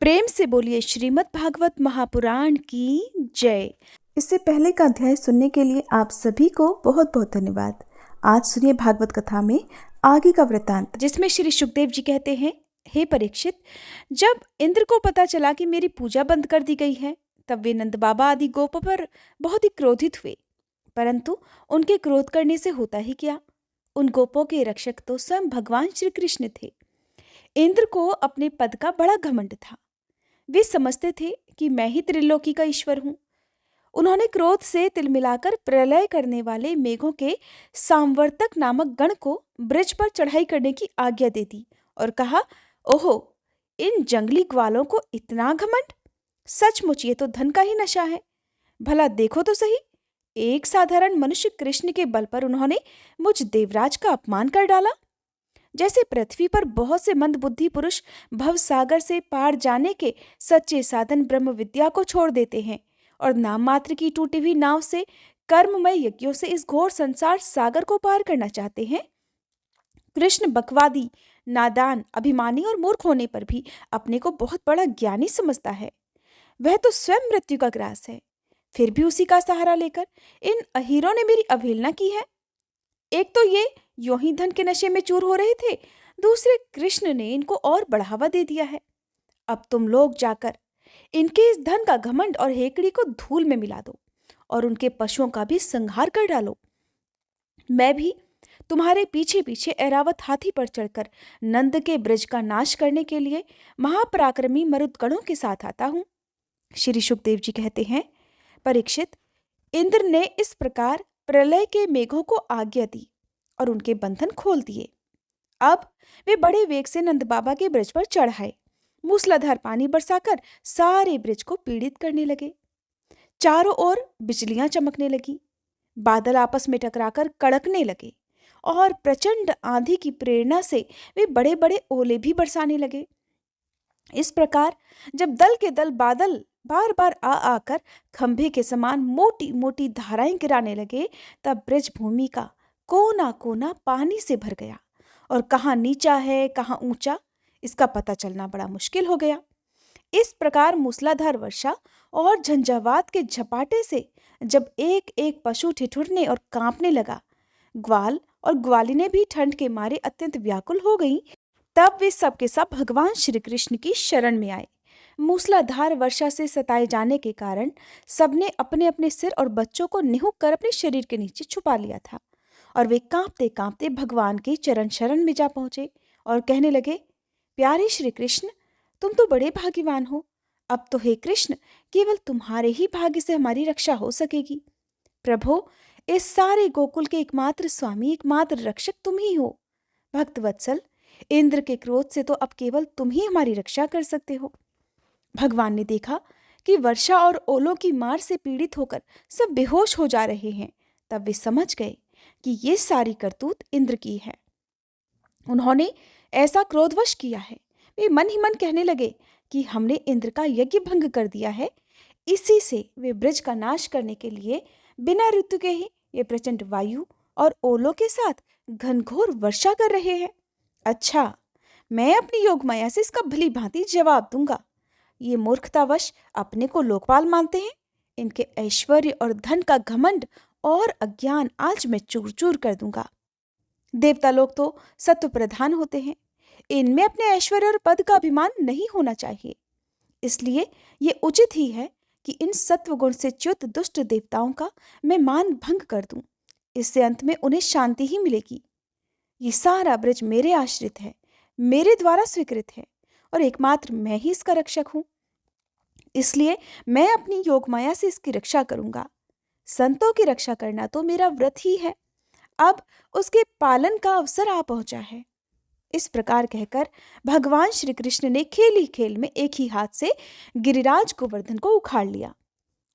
प्रेम से बोलिए श्रीमद् भागवत महापुराण की जय। इससे पहले का अध्याय सुनने के लिए आप सभी को बहुत बहुत धन्यवाद। आज सुनिए भागवत कथा में आगे का वृतांत, जिसमें श्री सुखदेव जी कहते हैं, हे परीक्षित, जब इंद्र को पता चला कि मेरी पूजा बंद कर दी गई है, तब वे नंद बाबा आदि गोपों पर बहुत ही क्रोधित हुए। परंतु उनके क्रोध करने से होता ही क्या? उन गोपों के रक्षक तो स्वयं भगवान श्री कृष्ण थे। इंद्र को अपने पद का बड़ा घमंड था। वे समझते थे कि मैं ही त्रिलोकी का ईश्वर हूं। उन्होंने क्रोध से तिलमिलाकर प्रलय करने वाले मेघों के सांवर्तक नामक गण को ब्रज पर चढ़ाई करने की आज्ञा दे दी और कहा, ओहो, इन जंगली ग्वालों को इतना घमंड! सचमुच ये तो धन का ही नशा है। भला देखो तो सही, एक साधारण मनुष्य कृष्ण के बल पर उन्होंने मुझ देवराज का अपमान कर डाला। जैसे पृथ्वी पर बहुत से मंदबुद्धि पुरुष भव सागर से पार जाने के सच्चे साधन ब्रह्म विद्या को छोड़ देते हैं और नाम मात्र की टूटी हुई नाव से कर्ममय यज्ञों से इस घोर संसार सागर को पार करना चाहते हैं, कृष्ण बकवादी, नादान, अभिमानी और मूर्ख होने पर भी अपने को बहुत बड़ा ज्ञानी समझता है। वह तो स्वयं मृत्यु का ग्रास है, फिर भी उसी का सहारा लेकर इन अहीरों ने मेरी अवहेलना की है। एक तो ये यूं ही धन के नशे में चूर हो रहे थे, दूसरे कृष्ण ने इनको और बढ़ावा दे दिया है। अब तुम लोग जाकर इनके इस धन का घमंड और हेकड़ी को धूल में मिला दो और उनके पशुओं का भी संहार कर डालो। मैं भी तुम्हारे पीछे पीछे ऐरावत हाथी पर चढ़कर नंद के ब्रज का नाश करने के लिए महापराक्रमी मरुदगणों के साथ आता हूं। श्री सुखदेव जी कहते हैं, परीक्षित, इंद्र ने इस प्रकार प्रलय के मेघों को आज्ञा दी और उनके बंधन खोल दिए। अब वे बड़े वेग से नंद बाबा के ब्रज पर चढ़ आए। मूसलाधार पानी बरसाकर सारे ब्रज को पीड़ित करने लगे। चारों ओर बिजलियां चमकने लगी, बादल आपस में टकराकर कड़कने लगे और प्रचंड आंधी की प्रेरणा से वे बड़े बड़े ओले भी बरसाने लगे। इस प्रकार जब दल के दल बादल बार बार आ आकर खंभे के समान मोटी मोटी धाराएं गिराने लगे, तब ब्रज भूमि का कोना कोना पानी से भर गया और कहाँ नीचा है कहाँ ऊंचा, इसका पता चलना बड़ा मुश्किल हो गया। इस प्रकार मूसलाधार वर्षा और झंझावात के झपाटे से जब एक एक पशु ठिठुरने और कांपने लगा, ग्वाल और ग्वालिनें भी ठंड के मारे अत्यंत व्याकुल हो गईं, तब वे सब के सब भगवान श्री कृष्ण की शरण में आए। मूसलाधार वर्षा से सताए जाने के कारण सबने अपने अपने सिर और बच्चों को निहुक कर अपने शरीर के नीचे छुपा लिया था और वे कांपते कांपते भगवान के चरण शरण में जा पहुंचे और कहने लगे, प्यारे श्री कृष्ण, तुम तो बड़े भाग्यवान हो। अब तो हे कृष्ण, केवल तुम्हारे ही भाग्य से हमारी रक्षा हो सकेगी। प्रभो, इस सारे गोकुल के एकमात्र स्वामी, एकमात्र रक्षक तुम ही हो। भक्त वत्सल, इंद्र के क्रोध से तो अब केवल तुम ही हमारी रक्षा कर सकते हो। भगवान ने देखा कि वर्षा और ओलों की मार से पीड़ित होकर सब बेहोश हो जा रहे हैं, तब वे समझ गए कि ये सारी करतूत इंद्र की है। उन्होंने ऐसा क्रोधवश किया है। वे मन ही मन कहने लगे कि हमने इंद्र का यज्ञ भंग कर दिया है। इसी से वे ब्रज का नाश करने के लिए बिना ऋतु के ही ये प्रचंड वायु और ओलों के साथ घनघोर वर्षा कर रहे हैं। अच्छा, मैं अपनी योग माया से इसका भली भांति जवाब दूंगा। ये मूर्खतावश अपने को लोकपाल मानते हैं। इनके ऐश्वर्य और धन का घमंड और अज्ञान आज मैं चूर चूर कर दूंगा। देवता लोग तो सत्व प्रधान होते हैं, इनमें अपने ऐश्वर्य और पद का अभिमान नहीं होना चाहिए। इसलिए ये उचित ही है कि इन सत्व गुण से च्युत दुष्ट देवताओं का मैं मान भंग कर दूं। इससे अंत में उन्हें शांति ही मिलेगी। ये सारा ब्रज मेरे आश्रित है, मेरे द्वारा स्वीकृत है और एकमात्र मैं ही इसका रक्षक हूं। इसलिए मैं अपनी योग माया से इसकी रक्षा करूंगा। संतों की रक्षा करना तो मेरा व्रत ही है। अब उसके पालन का अवसर आ पहुंचा है। इस प्रकार कहकर भगवान श्री कृष्ण ने खेल ही खेल में एक ही हाथ से गिरिराज गोवर्धन को उखाड़ लिया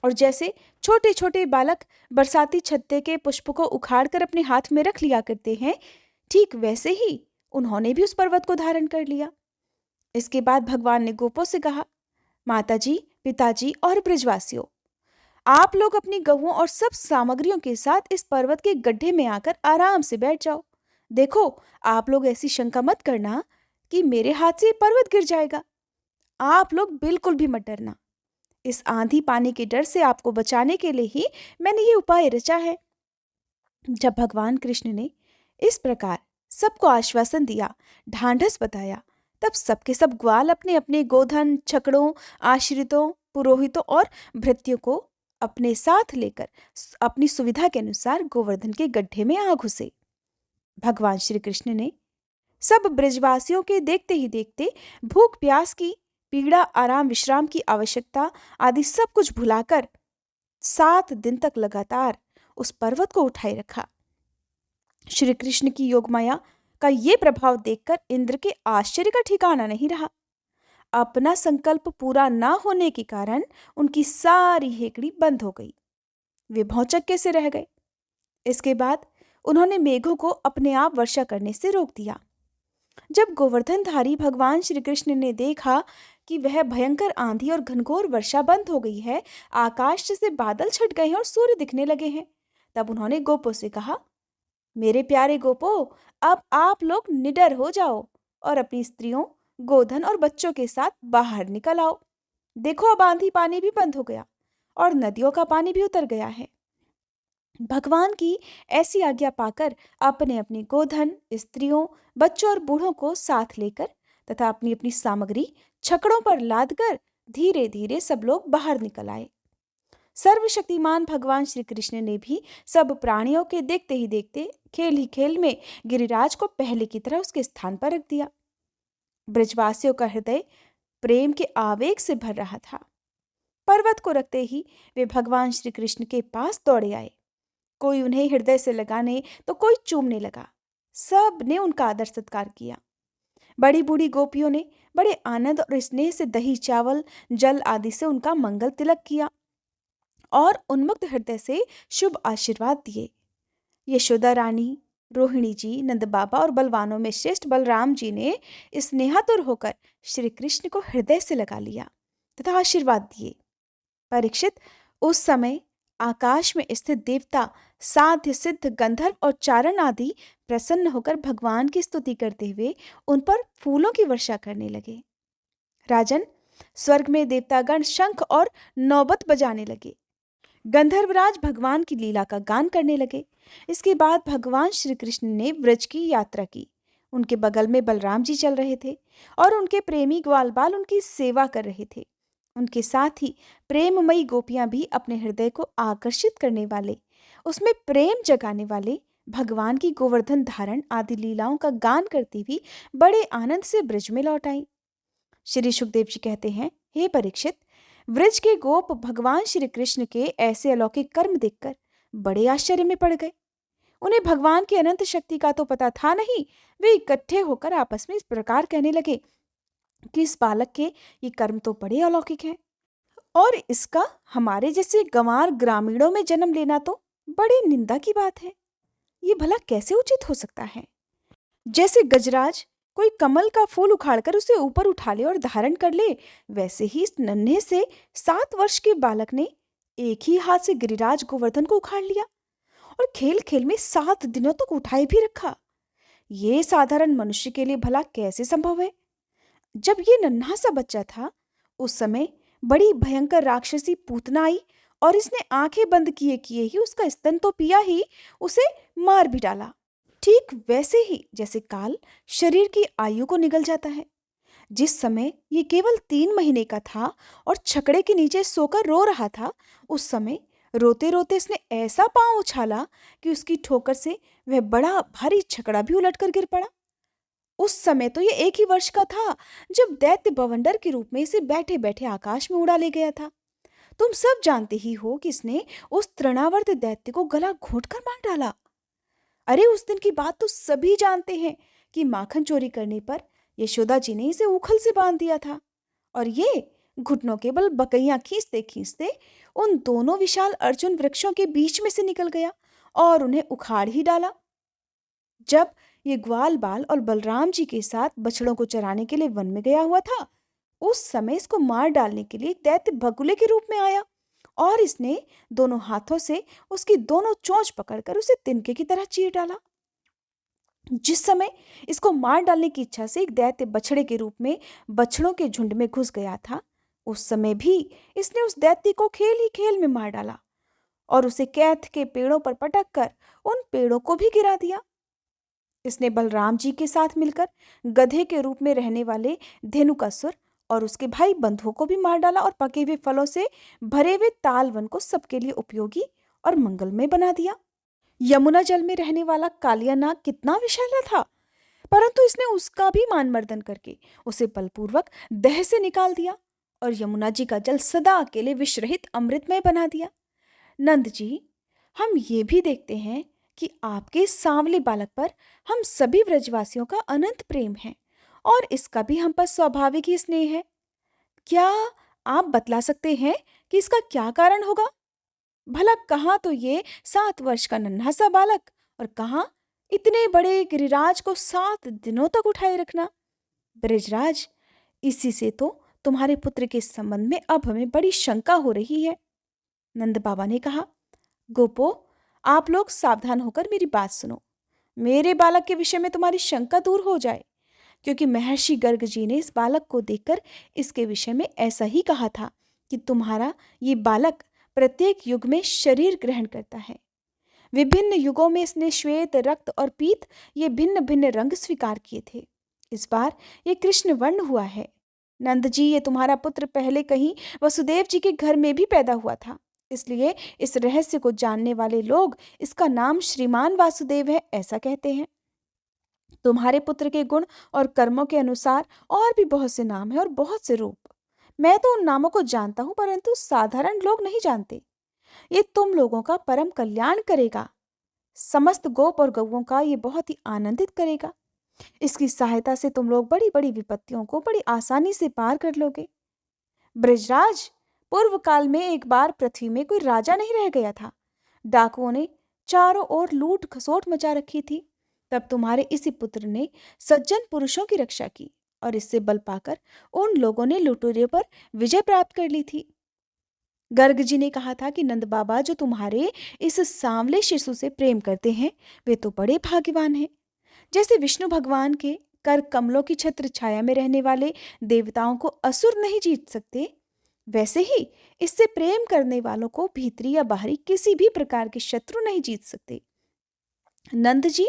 और जैसे छोटे छोटे बालक बरसाती छत्ते के पुष्प को उखाड़कर अपने हाथ में रख लिया करते हैं, ठीक वैसे ही उन्होंने भी उस पर्वत को धारण कर लिया। इसके बाद भगवान ने गोपों से कहा, माताजी, पिताजी और ब्रजवासियों, आप लोग अपनी गऊओं और सब सामग्रियों के साथ इस पर्वत के गड्ढे में आकर आराम से बैठ जाओ। देखो, आप लोग ऐसी शंका मत करना कि मेरे हाथ से पर्वत गिर जाएगा। आप लोग बिल्कुल भी मत डरना। इस आंधी पानी के डर से आपको बचाने के लिए ही मैंने ये उपाय रचा है। जब भगवान कृष्ण ने इस प्रकार सबको आश्वासन दिया, ढांढस बताया, तब सबके सब ग्वाल अपने अपने गोधन, छकड़ों, आश्रितों, पुरोहितों और भृत्यों को अपने साथ लेकर अपनी सुविधा के अनुसार गोवर्धन के गड्ढे में आ घुसे। भगवान श्री कृष्ण ने सब ब्रजवासियों के देखते ही देखते भूख प्यास की पीड़ा, आराम विश्राम की आवश्यकता आदि सब कुछ भुलाकर 7 दिन तक लगातार उस पर्वत को उठाए रखा। श्री कृष्ण की योगमाया का ये प्रभाव देखकर इंद्र के आश्चर्य का ठिकाना नहीं रहा। अपना संकल्प पूरा ना होने के कारण उनकी सारी हेकड़ी बंद हो गई। वे भौचक्के से रह गए। इसके बाद उन्होंने मेघों को अपने आप वर्षा करने से रोक दिया। जब गोवर्धनधारी भगवान श्री कृष्ण ने देखा कि वह भयंकर आंधी और घनघोर वर्षा बंद हो गई है, आकाश से बादल छट गए हैं और सूर्य दिखने लगे हैं, तब उन्होंने गोपों से कहा, मेरे प्यारे गोपों, अब आप लोग निडर हो जाओ और अपनी स्त्रियों, गोधन और बच्चों के साथ बाहर निकल आओ। देखो, अब आंधी पानी भी बंद हो गया और नदियों का पानी भी उतर गया है। भगवान की ऐसी आज्ञा पाकर अपने अपने गोधन, स्त्रियों, बच्चों और बूढ़ों को साथ लेकर तथा अपनी अपनी सामग्री छकड़ों पर लादकर धीरे धीरे सब लोग बाहर निकल आए। सर्वशक्तिमान भगवान श्री कृष्ण ने भी सब प्राणियों के देखते ही देखते खेल ही खेल में गिरिराज को पहले की तरह उसके स्थान पर रख दिया। ब्रजवासियों का हृदय प्रेम के आवेग से भर रहा था। पर्वत को रखते ही वे भगवान श्री कृष्ण के पास दौड़े आए। कोई उन्हें हृदय से लगाने तो कोई चूमने लगा। सब ने उनका आदर सत्कार किया। बड़ी बूढ़ी गोपियों ने बड़े आनंद और स्नेह से दही, चावल, जल आदि से उनका मंगल तिलक किया और उन्मुक्त हृदय से शुभ आशीर्वाद दिए। यशोदा रानी, रोहिणी जी, नंद बाबा और बलवानों में श्रेष्ठ बलराम जी ने स्नेहातुर होकर श्री कृष्ण को हृदय से लगा लिया तथा आशीर्वाद दिए। परीक्षित, उस समय आकाश में स्थित देवता, साध्य, सिद्ध, गंधर्व और चारण आदि प्रसन्न होकर भगवान की स्तुति करते हुए उन पर फूलों की वर्षा करने लगे। राजन, स्वर्ग में देवतागण शंख और नौबत बजाने लगे। गंधर्वराज भगवान की लीला का गान करने लगे। इसके बाद भगवान श्री कृष्ण ने व्रज की यात्रा की। उनके बगल में बलराम जी चल रहे थे और उनके प्रेमी ग्वाल बाल उनकी सेवा कर रहे थे। उनके साथ ही प्रेममयी गोपियां भी अपने हृदय को आकर्षित करने वाले, उसमें प्रेम जगाने वाले भगवान की गोवर्धन धारण आदि लीलाओं का गान करती हुई बड़े आनंद से ब्रज में लौट आई। श्री सुखदेव जी कहते हैं, हे परीक्षित, व्रज के गोप भगवान श्री कृष्ण के ऐसे अलौकिक कर्म देखकर बड़े आश्चर्य में पड़ गए। उन्हें भगवान की अनंत शक्ति का तो पता था नहीं। वे इकट्ठे होकर आपस में इस प्रकार कहने लगे कि इस बालक के ये कर्म तो बड़े अलौकिक हैं और इसका हमारे जैसे गंवार ग्रामीणों में जन्म लेना तो बड़ी निंदा की बात है। ये भला कैसे उचित हो सकता है? जैसे गजराज कोई कमल का फूल उखाड़कर उसे ऊपर उठा ले और धारण कर ले, वैसे ही इस नन्हे से 7 वर्ष के बालक ने एक ही हाथ से गिरिराज गोवर्धन को उखाड़ लिया और खेल खेल में 7 दिनों तक उठाए भी रखा। ये साधारण मनुष्य के लिए भला कैसे संभव है? जब ये नन्हा सा बच्चा था, उस समय बड़ी भयंकर राक्षसी पूतना आई और इसने आंखें बंद किए किए ही उसका स्तन तो पिया ही, उसे मार भी डाला। ठीक वैसे ही जैसे काल शरीर की आयु को निगल जाता है। जिस समय ये केवल 3 महीने का था और छकड़े के नीचे सोकर रो रहा था, उस समय रोते रोते इसने ऐसा पांव उछाला कि उसकी ठोकर से वह बड़ा भारी छकड़ा भी उलटकर गिर पड़ा। उस समय तो ये 1 ही वर्ष का था जब दैत्य बवंडर के रूप में इसे बैठे बैठे आकाश में उड़ा ले गया था। तुम सब जानते ही हो कि इसने उस तृणावर्त दैत्य को गला घोंटकर मार डाला। अरे, उस दिन की बात तो सभी जानते हैं कि माखन चोरी करने पर यशोदा जी ने इसे उखल से बांध दिया था और ये घुटनों के बल बकैयां खींचते खींचते उन दोनों विशाल अर्जुन वृक्षों के बीच में से निकल गया और उन्हें उखाड़ ही डाला। जब ये ग्वाल बाल और बलराम जी के साथ बछड़ों को चराने के लिए वन में गया हुआ था, उस समय इसको मार डालने के लिए एक दैत्य बगुले के रूप में आया और इसने दोनों हाथों से उसकी दोनों चोंच पकड़कर उसे तिनके की तरह चीर डाला। जिस समय इसको मार डालने की इच्छा से एक दैत्य बछड़े के रूप में बछड़ों के झुंड में घुस गया था, उस समय भी इसने उस दैत्य को खेल ही खेल में मार डाला और उसे कैथ के पेड़ों पर पटक कर उन पेड़ों को भी गिरा दिया। इसने बलराम जी के साथ मिलकर गधे के रूप में रहने वाले धेनुकासुर और उसके भाई बंधुओं को भी मार डाला और पके हुए फलों से भरे हुए तालवन को सबके लिए उपयोगी और मंगलमय बना दिया। यमुना जल में रहने वाला कालिया नाग कितना विषैला था, परंतु इसने उसका भी मान मर्दन करके उसे बलपूर्वक दह से निकाल दिया और यमुना जी का जल सदा के लिए विषरहित अमृतमय बना दिया। नंद जी, हम ये भी देखते हैं कि आपके सांवले बालक पर हम सभी व्रजवासियों का अनंत प्रेम है और इसका भी हम पर स्वाभाविक ही स्नेह है। क्या आप बतला सकते हैं कि इसका क्या कारण होगा? भला कहाँ तो ये 7 वर्ष का नन्हा सा बालक और कहाँ इतने बड़े गिरिराज को 7 दिनों तक उठाए रखना। ब्रजराज, इसी से तो तुम्हारे पुत्र के संबंध में अब हमें बड़ी शंका हो रही है। नंद बाबा ने कहा, गोपो, आप लोग सावधान होकर मेरी बात सुनो। मेरे बालक के विषय में तुम्हारी शंका दूर हो जाए, क्योंकि महर्षि गर्ग जी ने इस बालक को देखकर इसके विषय में ऐसा ही कहा था कि तुम्हारा ये बालक प्रत्येक युग में शरीर ग्रहण करता है। विभिन्न युगों में इसने श्वेत, रक्त और पीत ये भिन्न भिन्न रंग स्वीकार किए थे। इस बार ये कृष्ण वर्ण हुआ है। नंद जी, ये तुम्हारा पुत्र पहले कहीं वसुदेव जी के घर में भी पैदा हुआ था, इसलिए इस रहस्य को जानने वाले लोग इसका नाम श्रीमान वासुदेव है ऐसा कहते हैं। तुम्हारे पुत्र के गुण और कर्मों के अनुसार और भी बहुत से नाम हैं और बहुत से रूप। मैं तो उन नामों को जानता हूं, परंतु साधारण लोग नहीं जानते। ये तुम लोगों का परम कल्याण करेगा, समस्त गोप और गौओं का ये बहुत ही आनंदित करेगा। इसकी सहायता से तुम लोग बड़ी बड़ी विपत्तियों को बड़ी आसानी से पार कर लोगे। ब्रजराज, पूर्व काल में एक बार पृथ्वी में कोई राजा नहीं रह गया था। डाकुओं ने चारों ओर लूट खसोट मचा रखी थी। तब तुम्हारे इसी पुत्र ने सज्जन पुरुषों की रक्षा की और इससे बल पाकर उन लोगों ने लुटेरों पर विजय प्राप्त कर ली थी। गर्ग जी ने कहा था कि नंद बाबा जो तुम्हारे इस सांवले शिशु से प्रेम करते हैं वे तो बड़े भाग्यवान हैं। जैसे विष्णु भगवान के कर कमलों की छत्र छाया में रहने वाले देवताओं को असुर नहीं जीत सकते, वैसे ही इससे प्रेम करने वालों को भीतरी या बाहरी किसी भी प्रकार के शत्रु नहीं जीत सकते। नंद जी,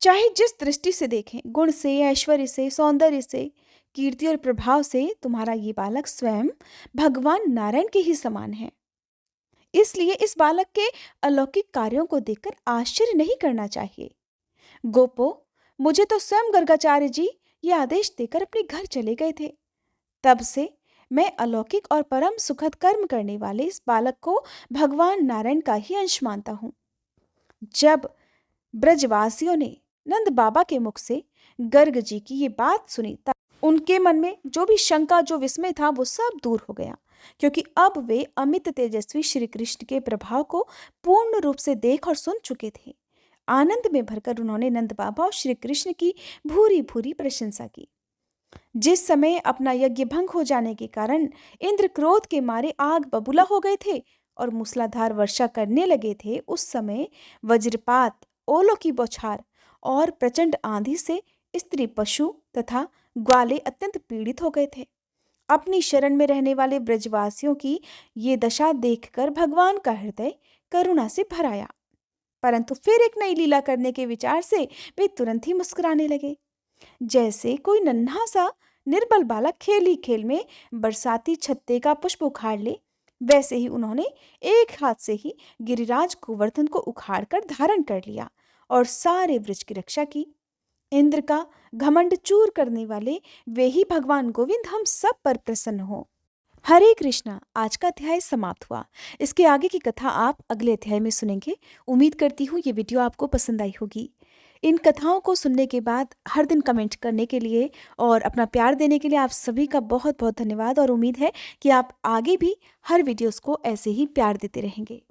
चाहे जिस दृष्टि से देखें, गुण से, ऐश्वर्य से, सौंदर्य से, कीर्ति और प्रभाव से, तुम्हारा ये बालक स्वयं भगवान नारायण के ही समान है। इसलिए इस बालक के अलौकिक कार्यों को देखकर आश्चर्य नहीं करना चाहिए। गोपो, मुझे तो स्वयं गर्गाचार्य जी ये आदेश देकर अपने घर चले गए थे। तब से मैं अलौकिक और परम सुखद कर्म करने वाले इस बालक को भगवान नारायण का ही अंश मानता हूँ। जब ब्रजवासियों ने नंद बाबा के मुख से गर्ग जी की ये बात सुनी, तब उनके मन में जो भी शंका, जो विस्मय था, वो सब दूर हो गया, क्योंकि अब वे अमित तेजस्वी श्री कृष्ण के प्रभाव को पूर्ण रूप से देख और सुन चुके थे। आनंद में भरकर उन्होंने नंद बाबा और श्री कृष्ण की भूरी भूरी प्रशंसा की। जिस समय अपना यज्ञ भंग हो जाने के कारण इंद्र क्रोध के मारे आग बबूला हो गए थे और मूसलाधार वर्षा करने लगे थे, उस समय वज्रपात, ओलों की बौछार और प्रचंड आंधी से स्त्री, पशु तथा ग्वाले अत्यंत पीड़ित हो गए थे। अपनी शरण में रहने वाले ब्रजवासियों की ये दशा देखकर भगवान का हृदय करुणा से भर आया, परंतु फिर एक नई लीला करने के विचार से वे तुरंत ही मुस्कुराने लगे। जैसे कोई नन्हा सा निर्बल बालक खेल ही खेल में बरसाती छत्ते का पुष्प उखाड़ ले, वैसे ही उन्होंने एक हाथ से ही गिरिराज गोवर्धन को उखाड़कर धारण कर लिया और सारे वृक्ष की रक्षा की। इंद्र का घमंड चूर करने वाले वे ही भगवान गोविंद हम सब पर प्रसन्न हो। हरे कृष्णा। आज का अध्याय समाप्त हुआ। इसके आगे की कथा आप अगले अध्याय में सुनेंगे। उम्मीद करती हूँ ये वीडियो आपको पसंद आई होगी। इन कथाओं को सुनने के बाद हर दिन कमेंट करने के लिए और अपना प्यार देने के लिए आप सभी का बहुत बहुत धन्यवाद और उम्मीद है कि आप आगे भी हर वीडियोस को ऐसे ही प्यार देते रहेंगे।